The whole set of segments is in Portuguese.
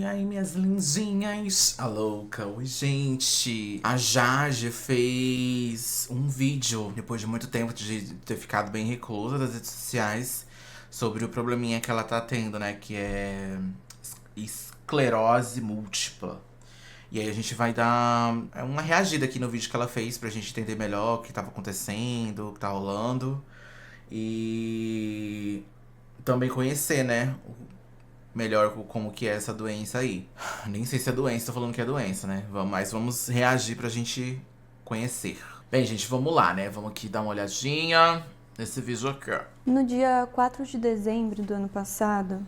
E aí, minhas lindinhas? A louca. Oi, gente. A Jade fez um vídeo, depois de muito tempo de ter ficado bem reclusa das redes sociais, sobre o probleminha que ela tá tendo, né? Que é esclerose múltipla. E aí a gente vai dar uma reagida aqui no vídeo que ela fez pra gente entender melhor o que tava acontecendo, o que tá rolando. E também conhecer, né? Melhor como que é essa doença aí. Nem sei se é doença, tô falando que é doença, né? Mas vamos reagir pra gente conhecer. Bem, gente, vamos lá, né? Vamos aqui dar uma olhadinha nesse vídeo aqui, ó. No dia 4 de dezembro do ano passado,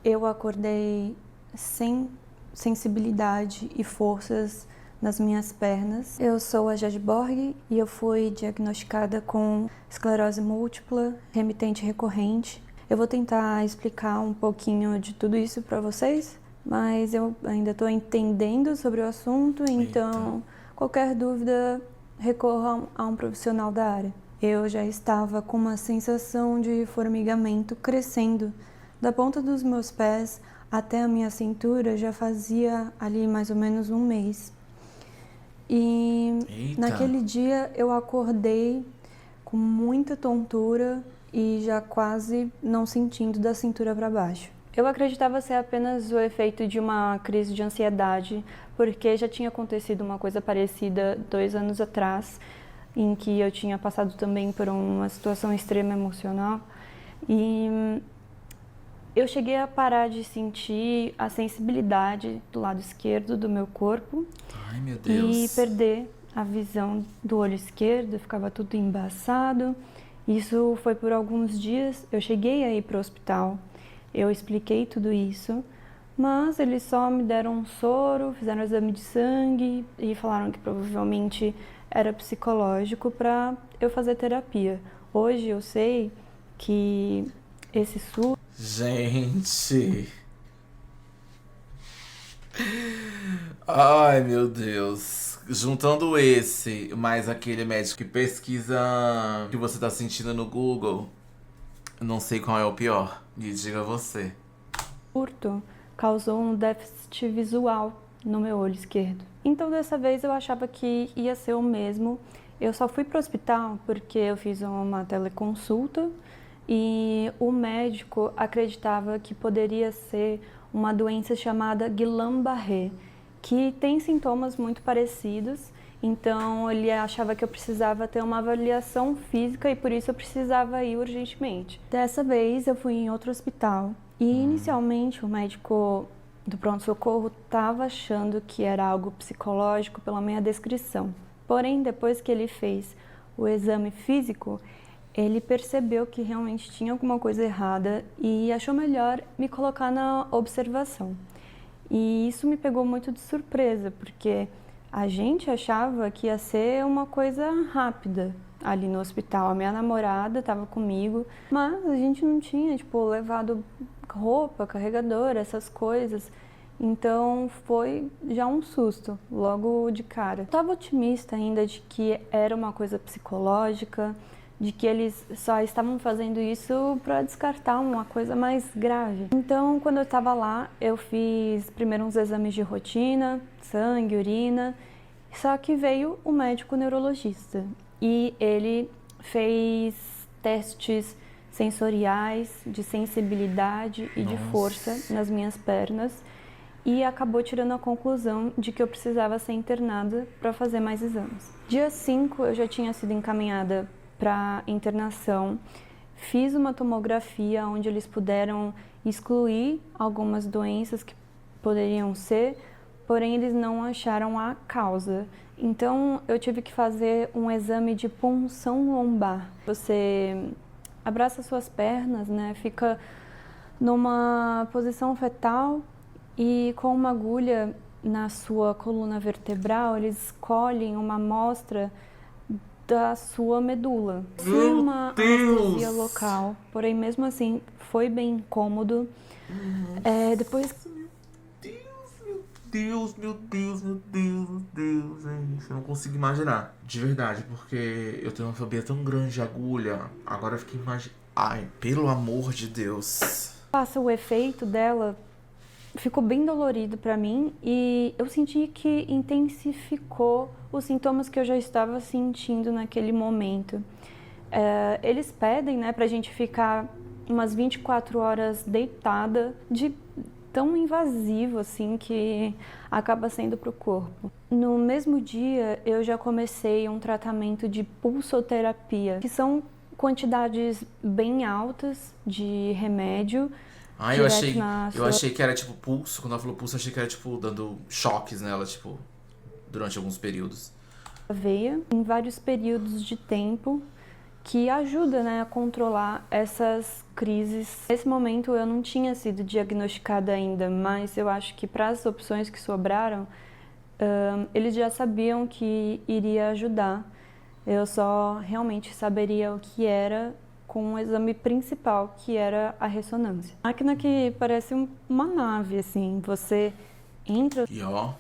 eu acordei sem sensibilidade e forças nas minhas pernas. Eu sou a Jade Borg e eu fui diagnosticada com esclerose múltipla remitente recorrente. Eu vou tentar explicar um pouquinho de tudo isso para vocês, mas eu ainda estou entendendo sobre o assunto, então qualquer dúvida recorra a um profissional da área. Eu já estava com uma sensação de formigamento crescendo da ponta dos meus pés até a minha cintura, já fazia ali mais ou menos um mês. E naquele dia eu acordei com muita tontura e já quase não sentindo da cintura para baixo. Eu acreditava ser apenas o efeito de uma crise de ansiedade, porque já tinha acontecido uma coisa parecida 2 anos atrás, em que eu tinha passado também por uma situação extrema emocional. E eu cheguei a parar de sentir a sensibilidade do lado esquerdo do meu corpo. Ai, meu Deus. E perder a visão do olho esquerdo, ficava tudo embaçado. Isso foi por alguns dias. Eu cheguei a ir para o hospital, eu expliquei tudo isso, mas eles só me deram um soro, fizeram um exame de sangue e falaram que provavelmente era psicológico para eu fazer terapia. Hoje eu sei que esse surto... Gente... Ai, meu Deus. Juntando esse, mais aquele médico que pesquisa o que você tá sentindo no Google, não sei qual é o pior. Me diga você. Surto causou um déficit visual no meu olho esquerdo. Então dessa vez eu achava que ia ser o mesmo. Eu só fui para o hospital porque eu fiz uma teleconsulta e o médico acreditava que poderia ser uma doença chamada Guillain-Barré, que tem sintomas muito parecidos. Então ele achava que eu precisava ter uma avaliação física e por isso eu precisava ir urgentemente. Dessa vez eu fui em outro hospital e inicialmente o médico do pronto-socorro estava achando que era algo psicológico pela minha descrição. Porém, depois que ele fez o exame físico, ele percebeu que realmente tinha alguma coisa errada e achou melhor me colocar na observação. E isso me pegou muito de surpresa, porque a gente achava que ia ser uma coisa rápida ali no hospital. A minha namorada estava comigo, mas a gente não tinha, levado roupa, carregador, essas coisas. Então foi já um susto, logo de cara. Eu estava otimista ainda de que era uma coisa psicológica, de que eles só estavam fazendo isso para descartar uma coisa mais grave. Então, quando eu estava lá, eu fiz primeiro uns exames de rotina, sangue, urina, só que veio o médico neurologista e ele fez testes sensoriais, de sensibilidade e de força nas minhas pernas e acabou tirando a conclusão de que eu precisava ser internada para fazer mais exames. Dia 5 eu já tinha sido encaminhada para internação, fiz uma tomografia onde eles puderam excluir algumas doenças que poderiam ser, porém eles não acharam a causa. Então eu tive que fazer um exame de punção lombar. Você abraça suas pernas, né? Fica numa posição fetal e com uma agulha na sua coluna vertebral, eles escolhem uma amostra da sua medula. Foi uma anestesia local, porém mesmo assim foi bem incômodo. Depois... Meu Deus, gente. Eu não consigo imaginar. De verdade, porque eu tenho uma fobia tão grande de agulha. Agora eu fiquei imaginando. Ai, pelo amor de Deus. Passa o efeito dela ficou bem dolorido para mim e eu senti que intensificou os sintomas que eu já estava sentindo naquele momento. Eles pedem, né, pra gente ficar umas 24 horas deitada, de tão invasivo assim que acaba sendo pro corpo. No mesmo dia, eu já comecei um tratamento de pulsoterapia, que são quantidades bem altas de remédio. Ah, eu achei que era tipo pulso. Quando ela falou pulso, eu achei que era tipo dando choques nela, tipo, durante alguns períodos. Veia em vários períodos de tempo que ajuda, né, a controlar essas crises. Nesse momento eu não tinha sido diagnosticada ainda, mas eu acho que para as opções que sobraram, eles já sabiam que iria ajudar. Eu só realmente saberia o que era com o exame principal, que era a ressonância. Máquina que parece uma nave, assim, você entra... E ó,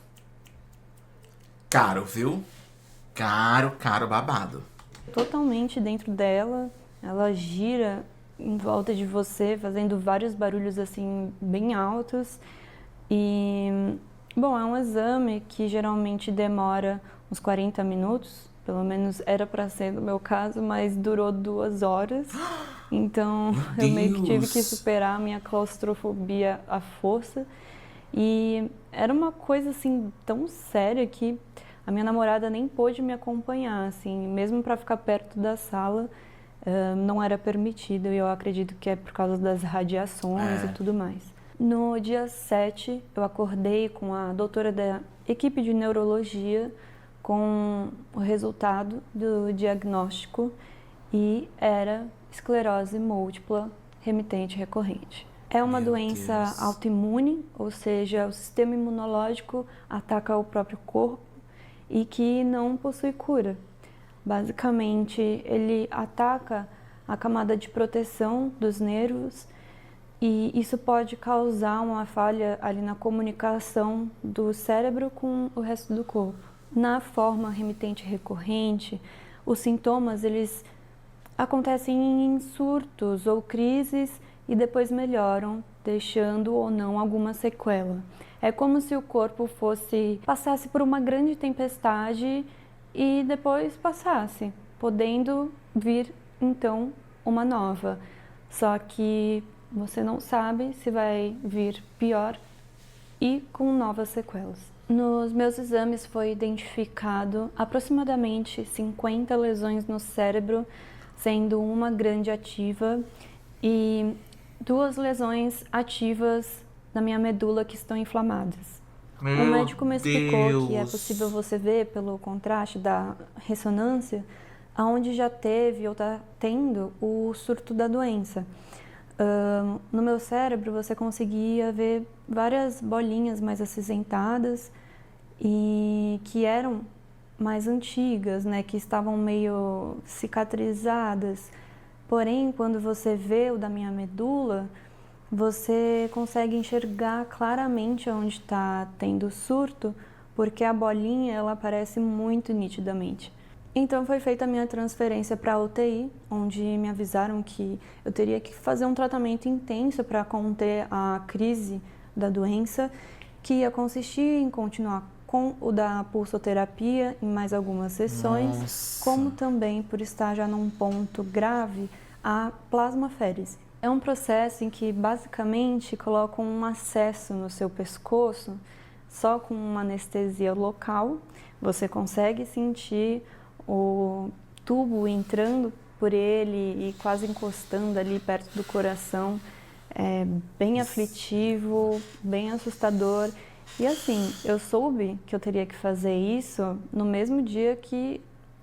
caro, viu? Caro babado. Totalmente dentro dela, ela gira em volta de você, fazendo vários barulhos assim bem altos. E bom, é um exame que geralmente demora uns 40 minutos, pelo menos era para ser no meu caso, mas durou 2 horas. Então eu meio que tive que superar a minha claustrofobia à força. E era uma coisa assim tão séria que a minha namorada nem pôde me acompanhar, assim, mesmo para ficar perto da sala, não era permitido, e eu acredito que é por causa das radiações e tudo mais. No dia 7, eu acordei com a doutora da equipe de neurologia com o resultado do diagnóstico e era esclerose múltipla remitente recorrente. É uma doença autoimune, ou seja, o sistema imunológico ataca o próprio corpo e que não possui cura. Basicamente, ele ataca a camada de proteção dos nervos e isso pode causar uma falha ali na comunicação do cérebro com o resto do corpo. Na forma remitente recorrente, os sintomas eles acontecem em surtos ou crises e depois melhoram, deixando ou não alguma sequela. É como se o corpo passasse por uma grande tempestade e depois passasse, podendo vir então uma nova. Só que você não sabe se vai vir pior e com novas sequelas. Nos meus exames foi identificado aproximadamente 50 lesões no cérebro, sendo uma grande ativa e 2 lesões ativas na minha medula que estão inflamadas. O médico me explicou que é possível você ver pelo contraste da ressonância aonde já teve ou está tendo o surto da doença. No meu cérebro você conseguia ver várias bolinhas mais acinzentadas e que eram mais antigas, né, que estavam meio cicatrizadas. Porém, quando você vê o da minha medula, você consegue enxergar claramente onde está tendo surto, porque a bolinha ela aparece muito nitidamente. Então foi feita a minha transferência para a UTI, onde me avisaram que eu teria que fazer um tratamento intenso para conter a crise da doença, que ia consistir em continuar com o da pulsoterapia em mais algumas sessões, como também, por estar já num ponto grave, a plasmaférese. É um processo em que basicamente colocam um acesso no seu pescoço, só com uma anestesia local, você consegue sentir o tubo entrando por ele e quase encostando ali perto do coração. É bem aflitivo, bem assustador. E assim, eu soube que eu teria que fazer isso no mesmo dia que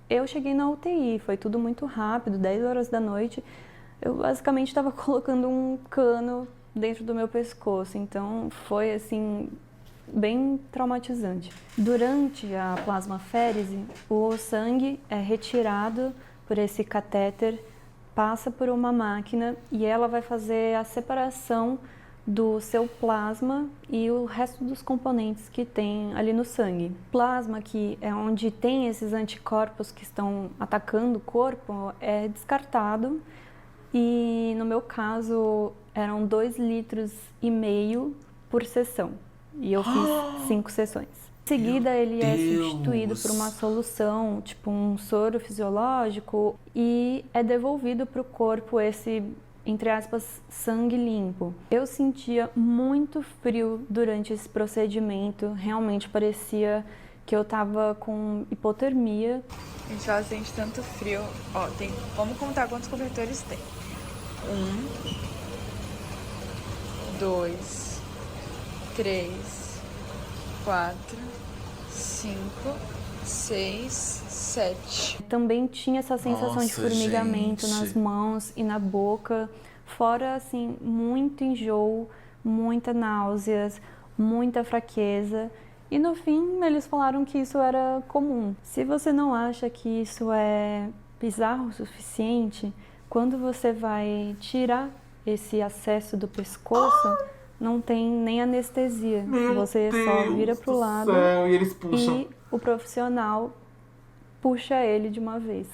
eu cheguei na UTI. Foi tudo muito rápido, 10 horas da noite. Eu basicamente estava colocando um cano dentro do meu pescoço. Então foi assim, bem traumatizante. Durante a plasmaférese, o sangue é retirado por esse catéter, passa por uma máquina e ela vai fazer a separação do seu plasma e o resto dos componentes que tem ali no sangue. Plasma, que é onde tem esses anticorpos que estão atacando o corpo, é descartado e no meu caso eram 2,5 litros por sessão. E eu fiz 5 sessões. Em seguida, ele é substituído por uma solução, tipo um soro fisiológico, e é devolvido para o corpo esse, entre aspas, sangue limpo. Eu sentia muito frio durante esse procedimento, realmente parecia que eu tava com hipotermia. A gente fala sente tanto frio. Ó, vamos contar quantos cobertores tem. 1, 2, 3, 4, 5, 6, 7. Também tinha essa sensação de formigamento nas mãos e na boca, fora assim, muito enjoo, muita náuseas, muita fraqueza. E no fim, eles falaram que isso era comum. Se você não acha que isso é bizarro o suficiente, quando você vai tirar esse acesso do pescoço, não tem nem anestesia. Você só vira pro lado e eles puxam. E o profissional puxa ele de uma vez.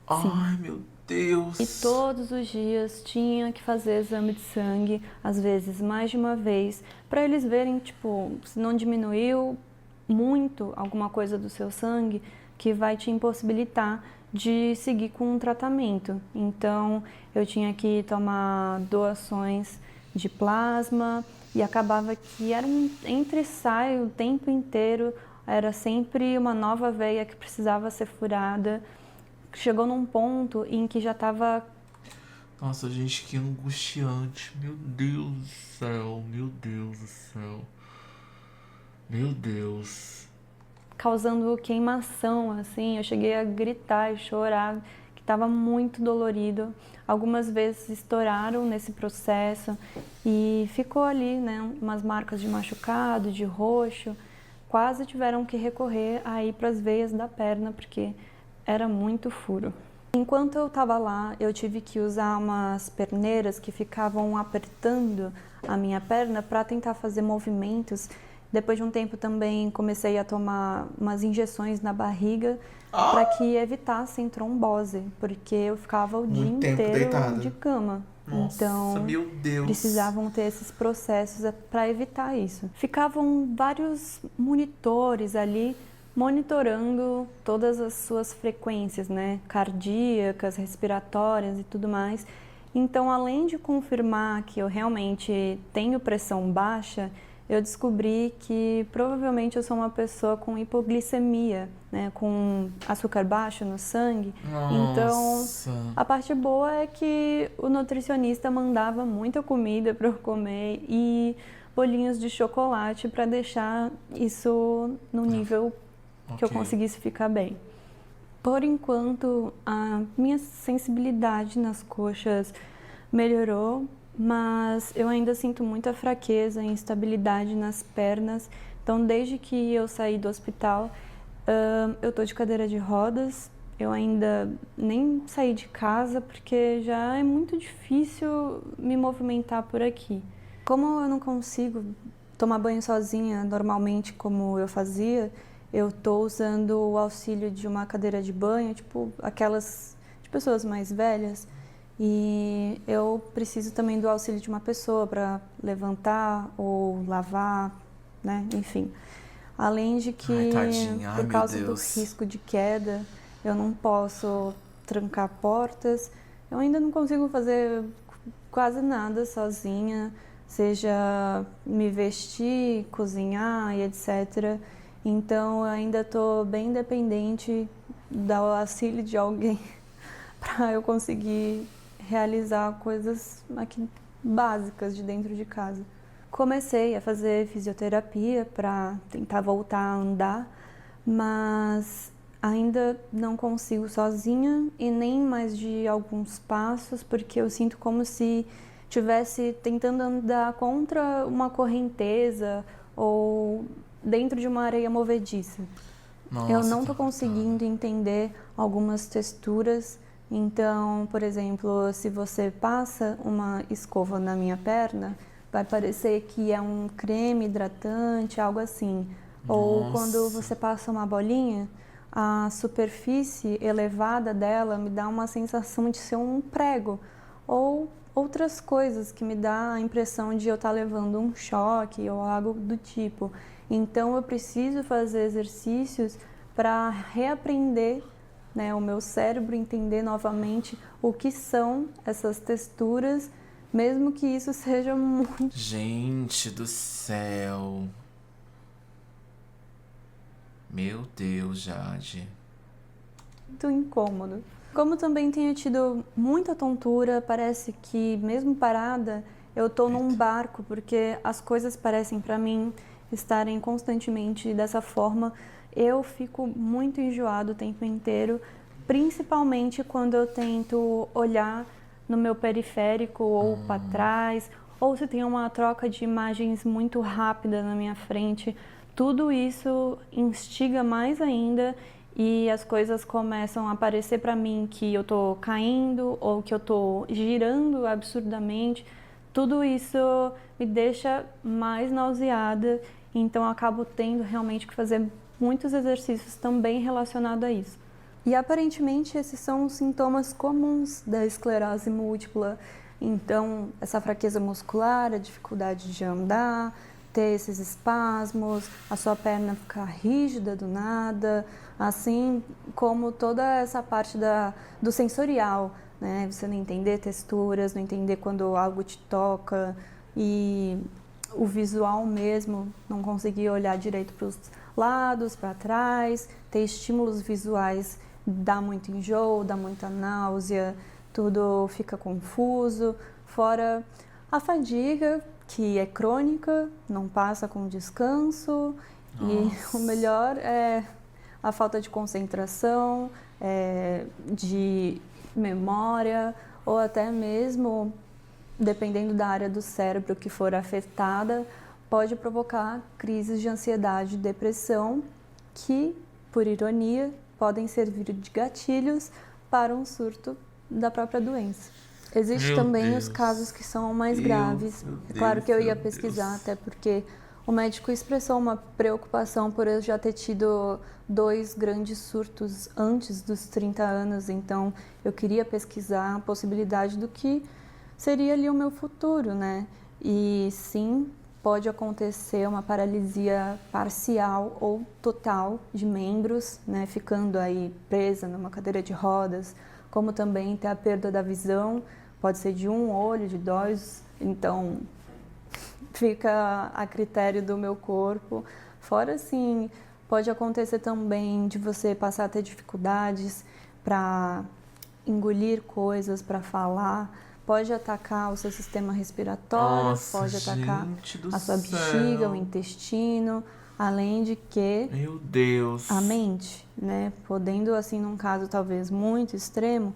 Ai, meu Deus. E todos os dias tinha que fazer exame de sangue, às vezes mais de uma vez, para eles verem, tipo, se não diminuiu muito alguma coisa do seu sangue, que vai te impossibilitar de seguir com um tratamento. Então, eu tinha que tomar doações de plasma e acabava que era um entra e sai o tempo inteiro, era sempre uma nova veia que precisava ser furada. Chegou num ponto em que já estava... Nossa, gente, que angustiante. Meu Deus do céu, meu Deus do céu. Meu Deus. Causando queimação, assim. Eu cheguei a gritar e chorar, que estava muito dolorido. Algumas vezes estouraram nesse processo e ficou ali, né, umas marcas de machucado, de roxo. Quase tiveram que recorrer aí para as veias da perna, porque era muito furo. Enquanto eu estava lá, eu tive que usar umas perneiras que ficavam apertando a minha perna para tentar fazer movimentos. Depois de um tempo também comecei a tomar umas injeções na barriga para que evitassem trombose, porque eu ficava o dia inteiro deitada de cama. Nossa, então, meu Deus. precisavam ter esses processos para evitar isso. Ficavam vários monitores ali monitorando todas as suas frequências, né, cardíacas, respiratórias e tudo mais. Então, além de confirmar que eu realmente tenho pressão baixa, eu descobri que provavelmente eu sou uma pessoa com hipoglicemia, né, com açúcar baixo no sangue. Nossa. Então, a parte boa é que o nutricionista mandava muita comida para eu comer e bolinhos de chocolate para deixar isso no nível que eu conseguisse ficar bem. Por enquanto, a minha sensibilidade nas coxas melhorou, mas eu ainda sinto muita fraqueza e instabilidade nas pernas. Então, desde que eu saí do hospital, eu tô de cadeira de rodas. Eu ainda nem saí de casa porque já é muito difícil me movimentar por aqui. Como eu não consigo tomar banho sozinha normalmente como eu fazia, eu tô usando o auxílio de uma cadeira de banho, tipo aquelas de pessoas mais velhas. E eu preciso também do auxílio de uma pessoa para levantar ou lavar, né? Enfim. Além de que, por causa do risco de queda, eu não posso trancar portas. Eu ainda não consigo fazer quase nada sozinha, seja me vestir, cozinhar e etc. Então, eu ainda estou bem dependente do auxílio de alguém para eu conseguir realizar coisas aqui básicas de dentro de casa. Comecei a fazer fisioterapia para tentar voltar a andar, mas ainda não consigo sozinha e nem mais de alguns passos, porque eu sinto como se estivesse tentando andar contra uma correnteza ou dentro de uma areia movediça. Nossa, eu não estou conseguindo entender algumas texturas. Então, por exemplo, se você passa uma escova na minha perna, vai parecer que é um creme hidratante, algo assim. Nossa. Ou quando você passa uma bolinha, a superfície elevada dela me dá uma sensação de ser um prego. Ou outras coisas que me dá a impressão de eu estar levando um choque ou algo do tipo. Então eu preciso fazer exercícios para reaprender, né, o meu cérebro entender novamente o que são essas texturas, mesmo que isso seja muito Gente do céu. Meu Deus, Jade. incômodo. Como também tenho tido muita tontura, parece que mesmo parada, eu estou num barco, porque as coisas parecem para mim estarem constantemente dessa forma. Eu fico muito enjoado o tempo inteiro, principalmente quando eu tento olhar no meu periférico ou para trás, ou se tem uma troca de imagens muito rápida na minha frente. Tudo isso instiga mais ainda e as coisas começam a aparecer para mim que eu tô caindo ou que eu tô girando absurdamente. Tudo isso me deixa mais nauseada, então eu acabo tendo realmente que fazer muitos exercícios também relacionados a isso. E aparentemente esses são os sintomas comuns da esclerose múltipla. Então, essa fraqueza muscular, a dificuldade de andar, ter esses espasmos, a sua perna ficar rígida do nada, assim como toda essa parte do sensorial, né? Você não entender texturas, não entender quando algo te toca e o visual mesmo, não conseguir olhar direito para os lados, para trás, ter estímulos visuais dá muito enjoo, dá muita náusea, tudo fica confuso, fora a fadiga, que é crônica, não passa com descanso. Nossa. E o melhor é a falta de concentração, de memória, ou até mesmo, dependendo da área do cérebro que for afetada, pode provocar crises de ansiedade e depressão que, por ironia, podem servir de gatilhos para um surto da própria doença. Existem também os casos que são mais graves. É claro que eu ia pesquisar, até porque o médico expressou uma preocupação por eu já ter tido 2 grandes surtos antes dos 30 anos, então eu queria pesquisar a possibilidade do que seria ali o meu futuro, né? E sim, pode acontecer uma paralisia parcial ou total de membros, né? Ficando aí presa numa cadeira de rodas, como também ter a perda da visão, pode ser de um olho, de 2, então fica a critério do meu corpo. Fora assim, pode acontecer também de você passar a ter dificuldades para engolir coisas, para falar, pode atacar o seu sistema respiratório, Nossa, pode atacar gente do a sua céu. bexiga, o intestino, além de que Meu Deus. a mente, né, podendo assim num caso talvez muito extremo,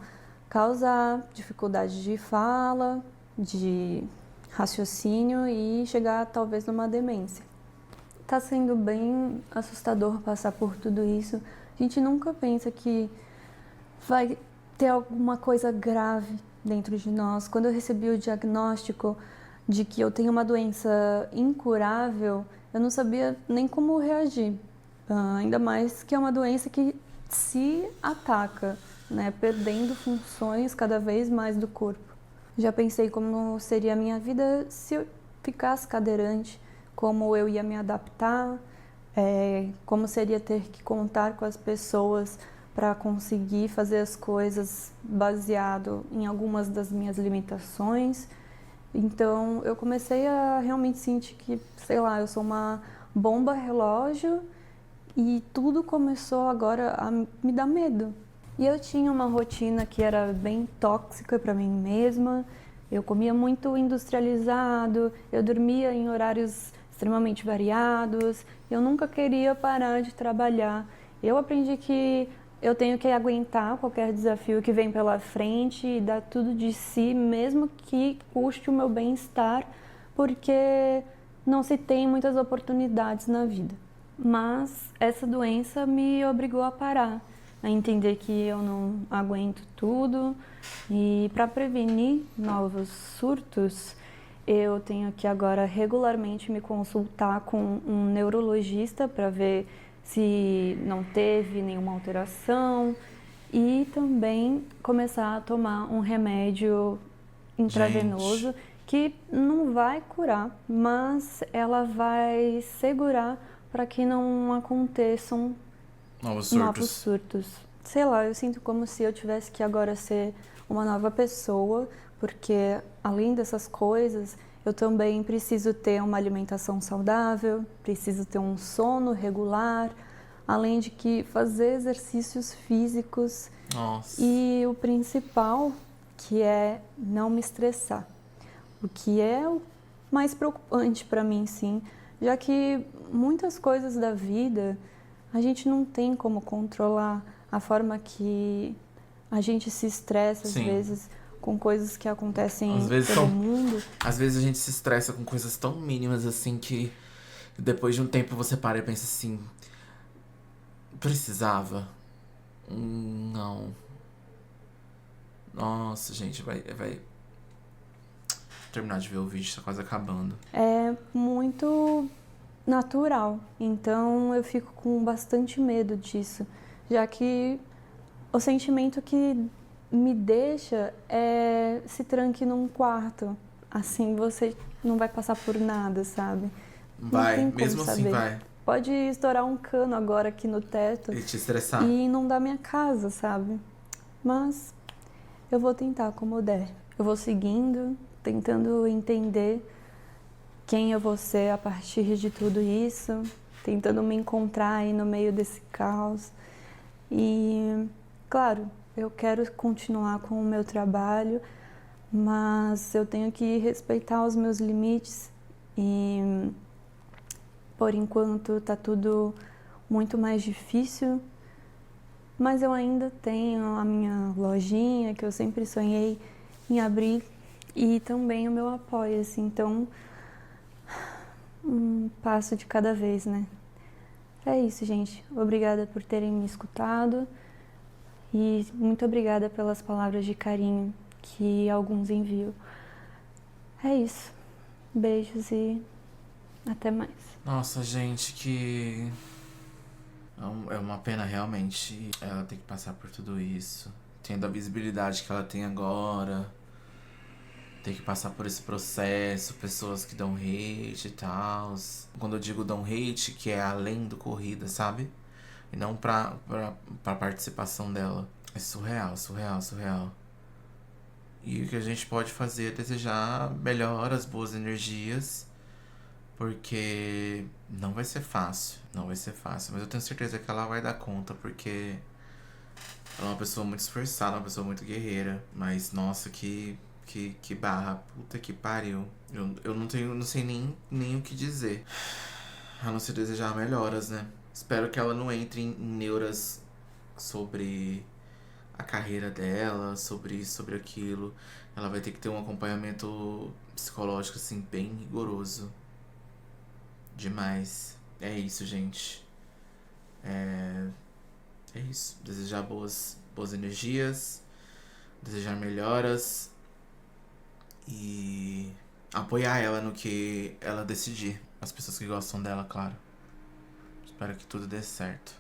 causar dificuldade de fala, de raciocínio e chegar talvez numa demência. Tá sendo bem assustador passar por tudo isso. A gente nunca pensa que vai ter alguma coisa grave dentro de nós. Quando eu recebi o diagnóstico de que eu tenho uma doença incurável, eu não sabia nem como reagir. Ainda mais que é uma doença que se ataca, né, perdendo funções cada vez mais do corpo. Já pensei como seria a minha vida se eu ficasse cadeirante, como eu ia me adaptar, como seria ter que contar com as pessoas para conseguir fazer as coisas baseado em algumas das minhas limitações. Então eu comecei a realmente sentir que, sei lá, eu sou uma bomba relógio e tudo começou agora a me dar medo. E eu tinha uma rotina que era bem tóxica para mim mesma. Eu comia muito industrializado, eu dormia em horários extremamente variados. Eu nunca queria parar de trabalhar. Eu aprendi que eu tenho que aguentar qualquer desafio que vem pela frente e dar tudo de si, mesmo que custe o meu bem-estar, porque não se tem muitas oportunidades na vida. Mas essa doença me obrigou a parar, a entender que eu não aguento tudo, e para prevenir novos surtos, eu tenho que agora regularmente me consultar com um neurologista para ver se não teve nenhuma alteração e também começar a tomar um remédio intravenoso que não vai curar, mas ela vai segurar para que não aconteçam Novos novos surtos. surtos. Sei lá, eu sinto como se eu tivesse que agora ser uma nova pessoa, porque além dessas coisas, eu também preciso ter uma alimentação saudável, preciso ter um sono regular, além de que fazer exercícios físicos Nossa. e o principal, que é não me estressar. O que é o mais preocupante para mim, sim, já que muitas coisas da vida a gente não tem como controlar a forma que a gente se estressa às Sim. vezes com coisas que acontecem Às vezes pelo são- mundo. Às vezes a gente se estressa com coisas tão mínimas assim que depois de um tempo você para e pensa assim, precisava? Não. Nossa, gente, vai terminar de ver o vídeo, tá quase acabando. É muito natural, então eu fico com bastante medo disso, já que o sentimento que me deixa é se tranque num quarto, assim você não vai passar por nada, sabe? Não Vai, tem como mesmo assim saber. vai. Pode estourar um cano agora aqui no teto E te estressar. e inundar minha casa, sabe? Mas eu vou tentar como der. Eu vou seguindo, tentando entender quem eu vou ser a partir de tudo isso, tentando me encontrar aí no meio desse caos. E, claro, eu quero continuar com o meu trabalho, mas eu tenho que respeitar os meus limites e, por enquanto, tá tudo muito mais difícil, mas eu ainda tenho a minha lojinha que eu sempre sonhei em abrir e também o meu apoio-se, então um passo de cada vez, né? É isso, gente. Obrigada por terem me escutado e muito obrigada pelas palavras de carinho que alguns enviam. É isso. Beijos e até mais. Nossa, gente, que. É uma pena realmente ela ter que passar por tudo isso. Tendo a visibilidade que ela tem agora. Ter que passar por esse processo, pessoas que dão hate e tal. Quando eu digo dão hate, que é além do corrida, sabe? E não pra participação dela. É surreal, surreal, surreal. E o que a gente pode fazer é desejar melhoras, boas energias. Porque não vai ser fácil, não vai ser fácil. Mas eu tenho certeza que ela vai dar conta, porque ela é uma pessoa muito esforçada, uma pessoa muito guerreira. Mas, nossa, que barra, puta que pariu. Eu não sei nem o que dizer. A não ser desejar melhoras, né? Espero que ela não entre em neuras sobre a carreira dela, sobre isso, sobre aquilo. Ela vai ter que ter um acompanhamento psicológico, assim, bem rigoroso. Demais. É isso, gente. É isso. Desejar boas energias, desejar melhoras e apoiar ela no que ela decidir. As pessoas que gostam dela, claro. Espero que tudo dê certo.